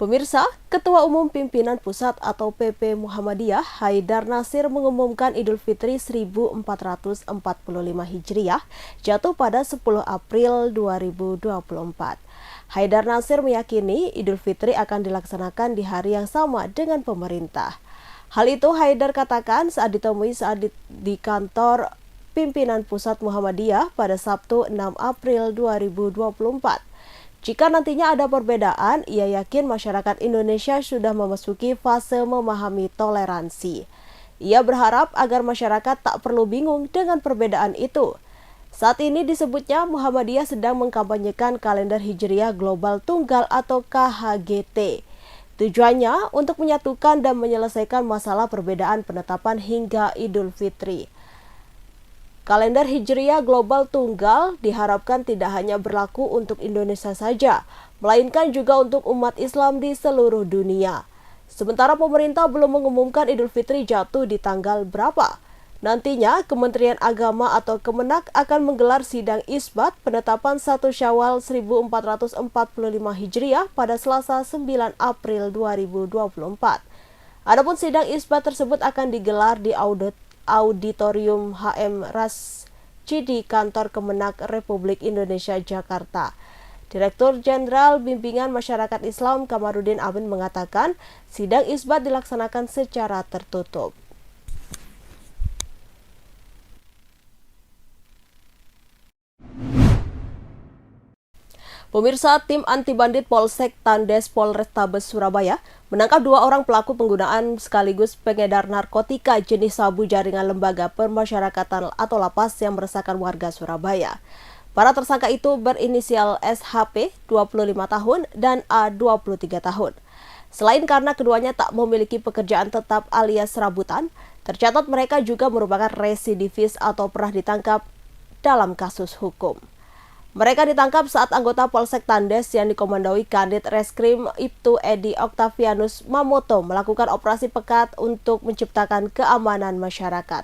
Pemirsa, Ketua Umum Pimpinan Pusat atau PP Muhammadiyah Haidar Nasir mengumumkan Idul Fitri 1445 Hijriah jatuh pada 10 April 2024. Haidar Nasir meyakini Idul Fitri akan dilaksanakan di hari yang sama dengan pemerintah. Hal itu Haidar katakan saat ditemui di kantor Pimpinan Pusat Muhammadiyah pada Sabtu 6 April 2024. Jika nantinya ada perbedaan, ia yakin masyarakat Indonesia sudah memasuki fase memahami toleransi. Ia berharap agar masyarakat tak perlu bingung dengan perbedaan itu. Saat ini disebutnya Muhammadiyah sedang mengkampanyekan kalender Hijriah Global Tunggal atau KHGT. Tujuannya untuk menyatukan dan menyelesaikan masalah perbedaan penetapan hingga Idul Fitri. Kalender Hijriah Global Tunggal diharapkan tidak hanya berlaku untuk Indonesia saja, melainkan juga untuk umat Islam di seluruh dunia. Sementara pemerintah belum mengumumkan Idul Fitri jatuh di tanggal berapa. Nantinya, Kementerian Agama atau Kemenak akan menggelar sidang isbat penetapan 1 Syawal 1445 Hijriah pada Selasa 9 April 2024. Adapun sidang isbat tersebut akan digelar di Auditorium HM Rasjidi Kantor Kemenak Republik Indonesia Jakarta. Direktur Jenderal Bimbingan Masyarakat Islam Kamarudin Amin mengatakan sidang isbat dilaksanakan secara tertutup. Pemirsa, tim anti bandit Polsek Tandes Polrestabes Surabaya menangkap 2 orang pelaku penggunaan sekaligus pengedar narkotika jenis sabu jaringan lembaga permasyarakatan atau lapas yang meresahkan warga Surabaya. Para tersangka itu berinisial SHP 25 tahun dan A 23 tahun. Selain karena keduanya tak memiliki pekerjaan tetap alias serabutan, tercatat mereka juga merupakan residivis atau pernah ditangkap dalam kasus hukum. Mereka ditangkap saat anggota Polsek Tandes yang dikomandoi Kanit Reskrim Ibtu Edi Octavianus Mamoto melakukan operasi pekat untuk menciptakan keamanan masyarakat.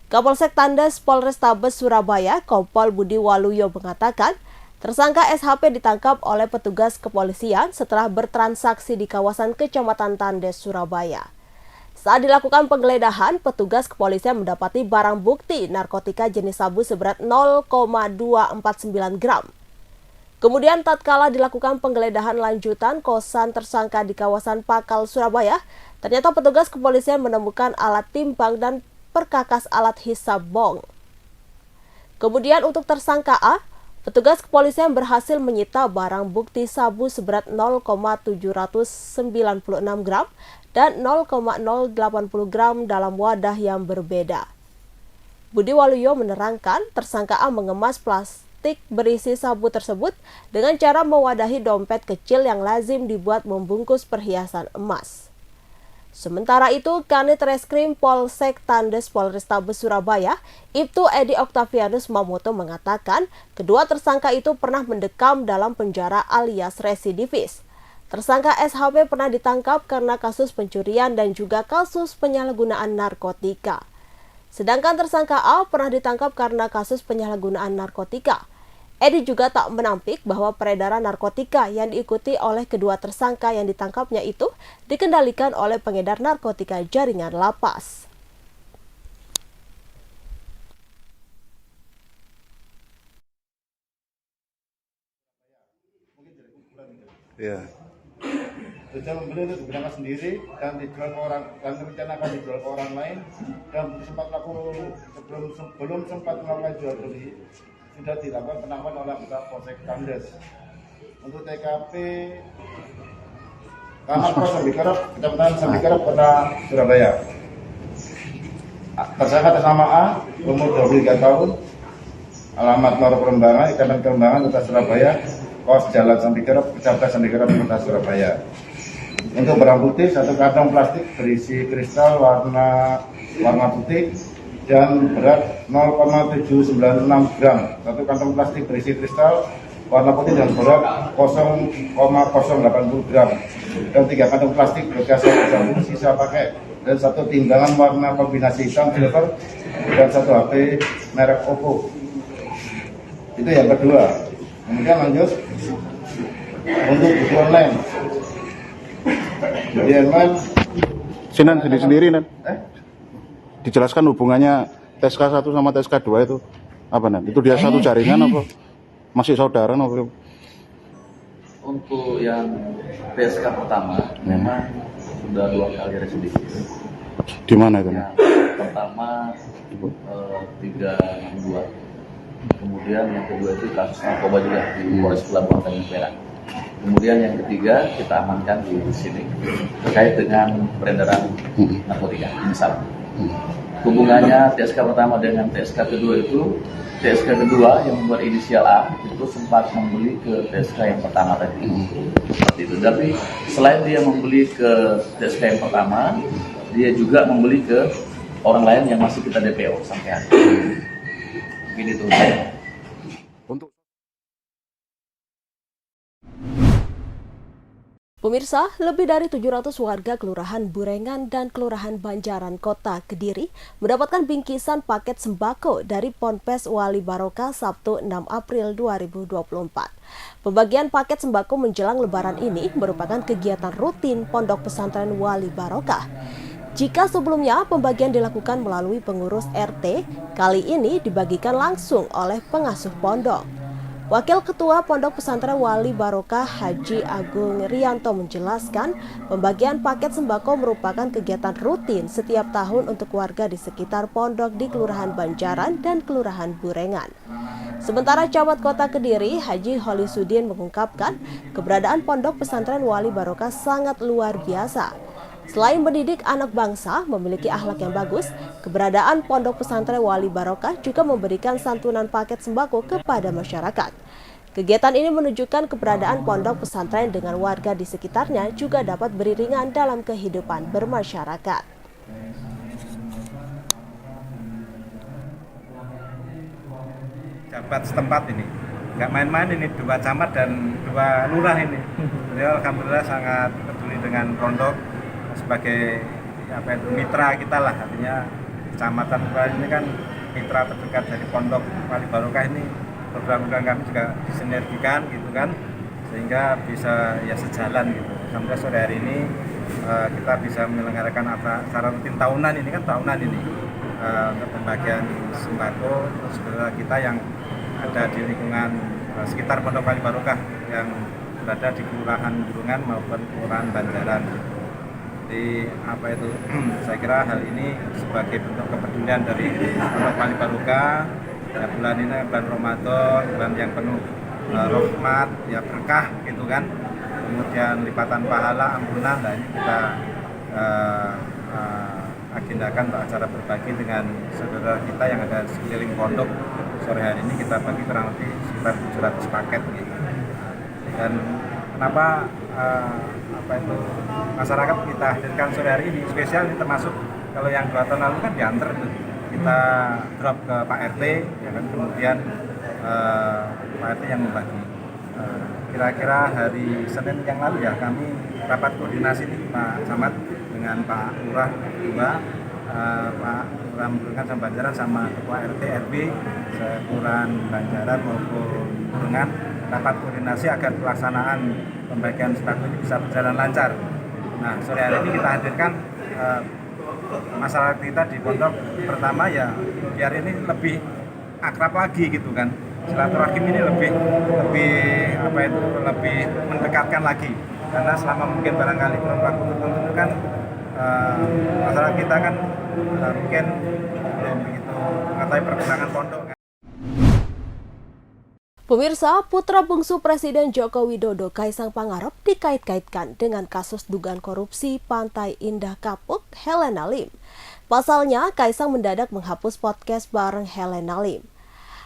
Kapolsek Tandes Polrestabes Surabaya, Kompol Budi Waluyo mengatakan, tersangka SHP ditangkap oleh petugas kepolisian setelah bertransaksi di kawasan Kecamatan Tandes, Surabaya. Saat dilakukan penggeledahan, petugas kepolisian mendapati barang bukti narkotika jenis sabu seberat 0,249 gram. Kemudian tatkala dilakukan penggeledahan lanjutan kosan tersangka di kawasan Pakal, Surabaya, ternyata petugas kepolisian menemukan alat timbang dan perkakas alat hisab bong. Kemudian untuk tersangka A, petugas kepolisian berhasil menyita barang bukti sabu seberat 0,796 gram dan 0,080 gram dalam wadah yang berbeda. Budi Waluyo menerangkan tersangka A mengemas plastik berisi sabu tersebut dengan cara mewadahi dompet kecil yang lazim dibuat membungkus perhiasan emas. Sementara itu, Kanit Reskrim Polsek Tandes Polrestabes Surabaya, Ibtu Edi Octavianus Mamoto mengatakan kedua tersangka itu pernah mendekam dalam penjara alias residivis. Tersangka SHP pernah ditangkap karena kasus pencurian dan juga kasus penyalahgunaan narkotika. Sedangkan tersangka A pernah ditangkap karena kasus penyalahgunaan narkotika. Edi juga tak menampik bahwa peredaran narkotika yang diikuti oleh kedua tersangka yang ditangkapnya itu dikendalikan oleh pengedar narkotika jaringan lapas. Ya. Tujuan membeli itu digunakan sendiri dan dijual ke orang, dan rencana akan dijual ke orang lain, dan belum sempat melakukan jual beli sudah dilakukan penangkapan oleh anggota Polsek Tandes. Untuk TKP Kamar Pos Sambikerep, Kecamatan Sambikerep, Kota Surabaya. Tersangka atas nama A, umur 23 tahun, alamat Loro Perembangan, Kecamatan Perembangan, Kota Surabaya, kos Jalan Sambikerep, Kecamatan Sambikerep, Kota Surabaya. Untuk barang bukti, 1 kantong plastik berisi kristal warna putih dan berat 0,796 gram. 1 kantong plastik berisi kristal warna putih dan berat 0,080 gram. Dan 3 kantong plastik bekas sabun sisa pakai dan 1 timbangan warna kombinasi hitam silver dan 1 HP merek Oppo. Itu yang kedua. Kemudian lanjut untuk judi online. Sudirman. Sinan sendiri Nan. Eh? Dijelaskan hubungannya TSK 1 sama TSK 2 itu apa Nan? Itu dia satu jaringan apa? Masih saudara apa? Untuk yang TSK pertama memang sudah 2 kali residif. Di mana itu? Yang pertama 362. Kemudian yang kedua itu kasus narkoba juga di Polres Pelabuhan Tanjung Perak. Kemudian yang ketiga kita amankan di sini terkait dengan peredaran narkotika ini salah. Hubungannya TSK pertama dengan TSK kedua itu, TSK kedua yang membuat inisial A itu sempat membeli ke TSK yang pertama tadi. Seperti itu. Tapi selain dia membeli ke TSK yang pertama, dia juga membeli ke orang lain yang masih kita DPO sampai hari ini. Mungkin itu. Untuk Pemirsa, lebih dari 700 warga Kelurahan Burengan dan Kelurahan Banjaran Kota Kediri mendapatkan bingkisan paket sembako dari Ponpes Wali Barokah Sabtu 6 April 2024. Pembagian paket sembako menjelang Lebaran ini merupakan kegiatan rutin Pondok Pesantren Wali Barokah. Jika sebelumnya pembagian dilakukan melalui pengurus RT, kali ini dibagikan langsung oleh pengasuh pondok. Wakil Ketua Pondok Pesantren Wali Barokah Haji Agung Rianto menjelaskan, pembagian paket sembako merupakan kegiatan rutin setiap tahun untuk warga di sekitar pondok di Kelurahan Banjaran dan Kelurahan Burengan. Sementara Camat Kota Kediri, Haji Holisudin mengungkapkan, keberadaan Pondok Pesantren Wali Barokah sangat luar biasa. Selain mendidik anak bangsa memiliki akhlak yang bagus, keberadaan Pondok Pesantren Wali Barokah juga memberikan santunan paket sembako kepada masyarakat. Kegiatan ini menunjukkan keberadaan pondok pesantren dengan warga di sekitarnya juga dapat beriringan dalam kehidupan bermasyarakat. Jabat setempat ini, nggak main-main ini, 2 camat dan 2 lurah ini. Beliau alhamdulillah sangat peduli dengan pondok sebagai mitra kita lah, artinya kecamatan ini kan mitra terdekat dari Pondok Wali Barokah ini. Program-program kami juga disinergikan gitu kan, sehingga bisa ya sejalan gitu. Sampai sore hari ini kita bisa menyelenggarakan acara rutin tahunan ini kan, untuk pembagian sembako untuk saudara kita yang ada di lingkungan sekitar Pondok Wali Barokah yang berada di Kelurahan Burengan maupun Kelurahan Banjaran. Jadi saya kira hal ini sebagai bentuk kepedulian dari Pondok Wali Barokah. Ya, bulan ini bulan Ramadan, bulan yang penuh rahmat, ya berkah gitu kan. Kemudian lipatan pahala, ampunan. Nah ini kita agendakan untuk acara berbagi dengan saudara kita yang ada di sekeliling pondok. Sore hari ini kita bagi kurang lebih sekitar 700 paket gitu. Dan kenapa masyarakat kita hadirkan sore hari ini spesial, ini termasuk kalau yang 2 tahun lalu kan diantar kita drop ke Pak RT ya kan, kemudian Pak RT yang membagi. Kira-kira hari Senin yang lalu ya kami rapat koordinasi nih Pak Camat dengan Pak Lurah juga, Pak Lurah Burengan sama Banjaran sama Ketua RT RW Kelurahan Banjaran maupun Burengan, rapat koordinasi agar pelaksanaan pembagian sembako ini bisa berjalan lancar. Nah, sore hari ini kita hadirkan masyarakat kita di pondok, pertama ya biar ini lebih akrab lagi gitu kan. Silaturahim ini lebih mendekatkan lagi. Karena selama mungkin barangkali kurang waktu tertentu kan masyarakat kita kan mungkin belum begitu mengetahui perkembangan pondok. Pemirsa, putra bungsu Presiden Joko Widodo Kaisang Pangarep dikait-kaitkan dengan kasus dugaan korupsi Pantai Indah Kapuk Helena Lim. Pasalnya, Kaisang mendadak menghapus podcast bareng Helena Lim.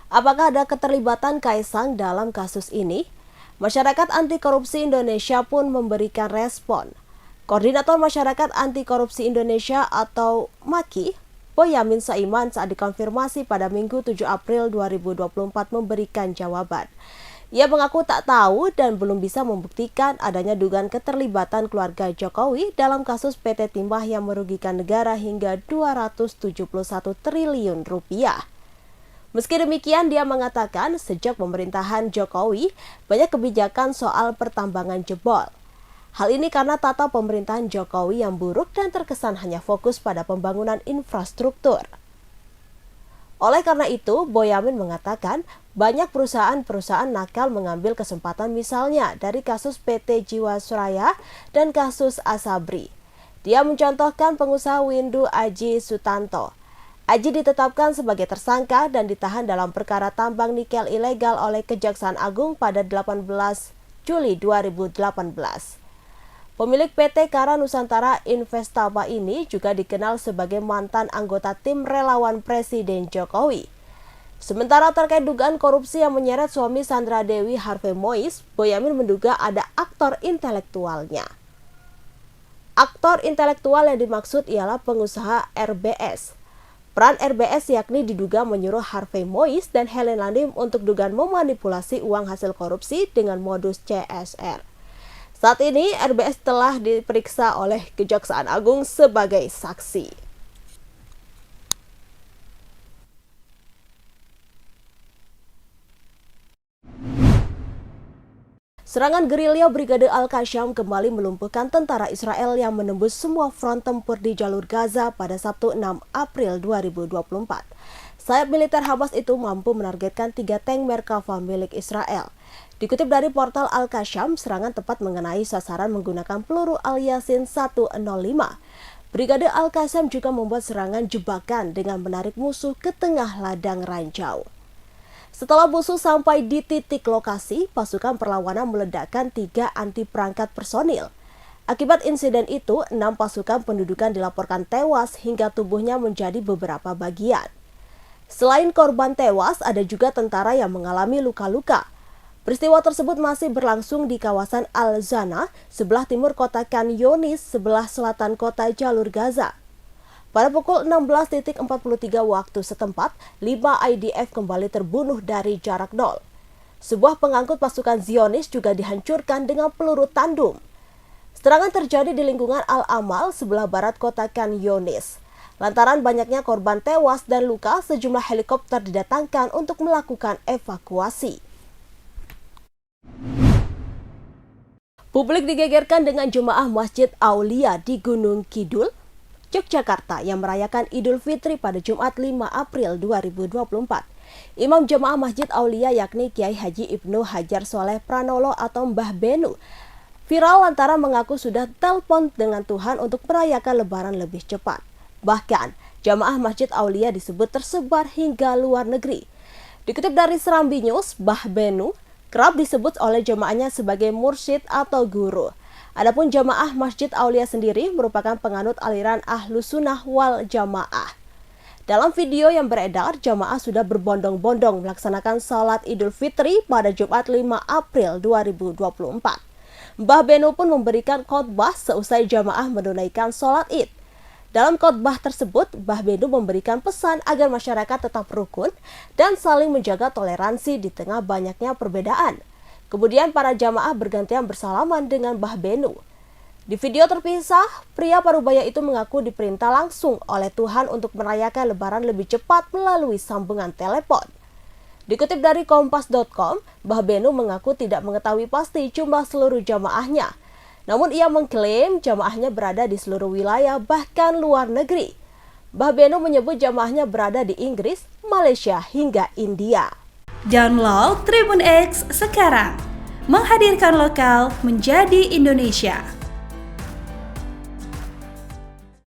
Apakah ada keterlibatan Kaisang dalam kasus ini? Masyarakat Anti Korupsi Indonesia pun memberikan respon. Koordinator Masyarakat Anti Korupsi Indonesia atau MAKI, Boyamin Saiman saat dikonfirmasi pada Minggu 7 April 2024 memberikan jawaban. Ia mengaku tak tahu dan belum bisa membuktikan adanya dugaan keterlibatan keluarga Jokowi dalam kasus PT Timah yang merugikan negara hingga 271 triliun rupiah. Meski demikian, dia mengatakan sejak pemerintahan Jokowi banyak kebijakan soal pertambangan jebol. Hal ini karena tata pemerintahan Jokowi yang buruk dan terkesan hanya fokus pada pembangunan infrastruktur. Oleh karena itu, Boyamin mengatakan banyak perusahaan-perusahaan nakal mengambil kesempatan misalnya dari kasus PT Jiwasraya dan kasus Asabri. Dia mencontohkan pengusaha Windu Aji Sutanto. Aji ditetapkan sebagai tersangka dan ditahan dalam perkara tambang nikel ilegal oleh Kejaksaan Agung pada 18 Juli 2018. Pemilik PT Kara Nusantara Investama ini juga dikenal sebagai mantan anggota tim relawan Presiden Jokowi. Sementara terkait dugaan korupsi yang menyeret suami Sandra Dewi Harvey Mois, Boyamin menduga ada aktor intelektualnya. Aktor intelektual yang dimaksud ialah pengusaha RBS. Peran RBS yakni diduga menyuruh Harvey Mois dan Helen Lim untuk dugaan memanipulasi uang hasil korupsi dengan modus CSR. Saat ini, RBS telah diperiksa oleh Kejaksaan Agung sebagai saksi. Serangan gerilya Brigade Al-Qassam kembali melumpuhkan tentara Israel yang menembus semua front tempur di jalur Gaza pada Sabtu 6 April 2024. Sayap militer Hamas itu mampu menargetkan 3 tank Merkava milik Israel. Dikutip dari portal Al-Qassam, serangan tepat mengenai sasaran menggunakan peluru Al-Yasin 105. Brigade Al-Qassam juga membuat serangan jebakan dengan menarik musuh ke tengah ladang ranjau. Setelah musuh sampai di titik lokasi, pasukan perlawanan meledakkan 3 anti perangkat personil. Akibat insiden itu, 6 pasukan pendudukan dilaporkan tewas hingga tubuhnya menjadi beberapa bagian. Selain korban tewas, ada juga tentara yang mengalami luka-luka. Peristiwa tersebut masih berlangsung di kawasan Al-Zana, sebelah timur kota Khan Younis, sebelah selatan kota Jalur Gaza. Pada pukul 16.43 waktu setempat, 5 IDF kembali terbunuh dari jarak nol. Sebuah pengangkut pasukan Zionis juga dihancurkan dengan peluru tandem. Serangan terjadi di lingkungan Al-Amal, sebelah barat kota Khan Younis. Lantaran banyaknya korban tewas dan luka, sejumlah helikopter didatangkan untuk melakukan evakuasi. Publik digegerkan dengan jemaah Masjid Aulia di Gunung Kidul, Yogyakarta yang merayakan Idul Fitri pada Jumat 5 April 2024. Imam jemaah Masjid Aulia yakni Kiai Haji Ibnu Hajar Soleh Pranolo atau Mbah Benu viral lantaran mengaku sudah telepon dengan Tuhan untuk merayakan Lebaran lebih cepat. Bahkan, jemaah Masjid Aulia disebut tersebar hingga luar negeri. Dikutip dari Serambi News, Mbah Benu kerap disebut oleh jemaahnya sebagai mursyid atau guru. Adapun jemaah Masjid Aulia sendiri merupakan penganut aliran Ahlus Sunnah wal Jamaah. Dalam video yang beredar, jemaah sudah berbondong-bondong melaksanakan salat Idul Fitri pada Jumat 5 April 2024. Mbah Benu pun memberikan khotbah seusai jemaah menunaikan salat Id. Dalam khotbah tersebut, Mbah Benu memberikan pesan agar masyarakat tetap rukun dan saling menjaga toleransi di tengah banyaknya perbedaan. Kemudian para jamaah bergantian bersalaman dengan Mbah Benu. Di video terpisah, pria parubaya itu mengaku diperintah langsung oleh Tuhan untuk merayakan Lebaran lebih cepat melalui sambungan telepon. Dikutip dari Kompas.com, Mbah Benu mengaku tidak mengetahui pasti jumlah seluruh jamaahnya. Namun ia mengklaim jamaahnya berada di seluruh wilayah bahkan luar negeri. Mbah Benu menyebut jamaahnya berada di Inggris, Malaysia hingga India. Download Tribun X sekarang, menghadirkan lokal menjadi Indonesia.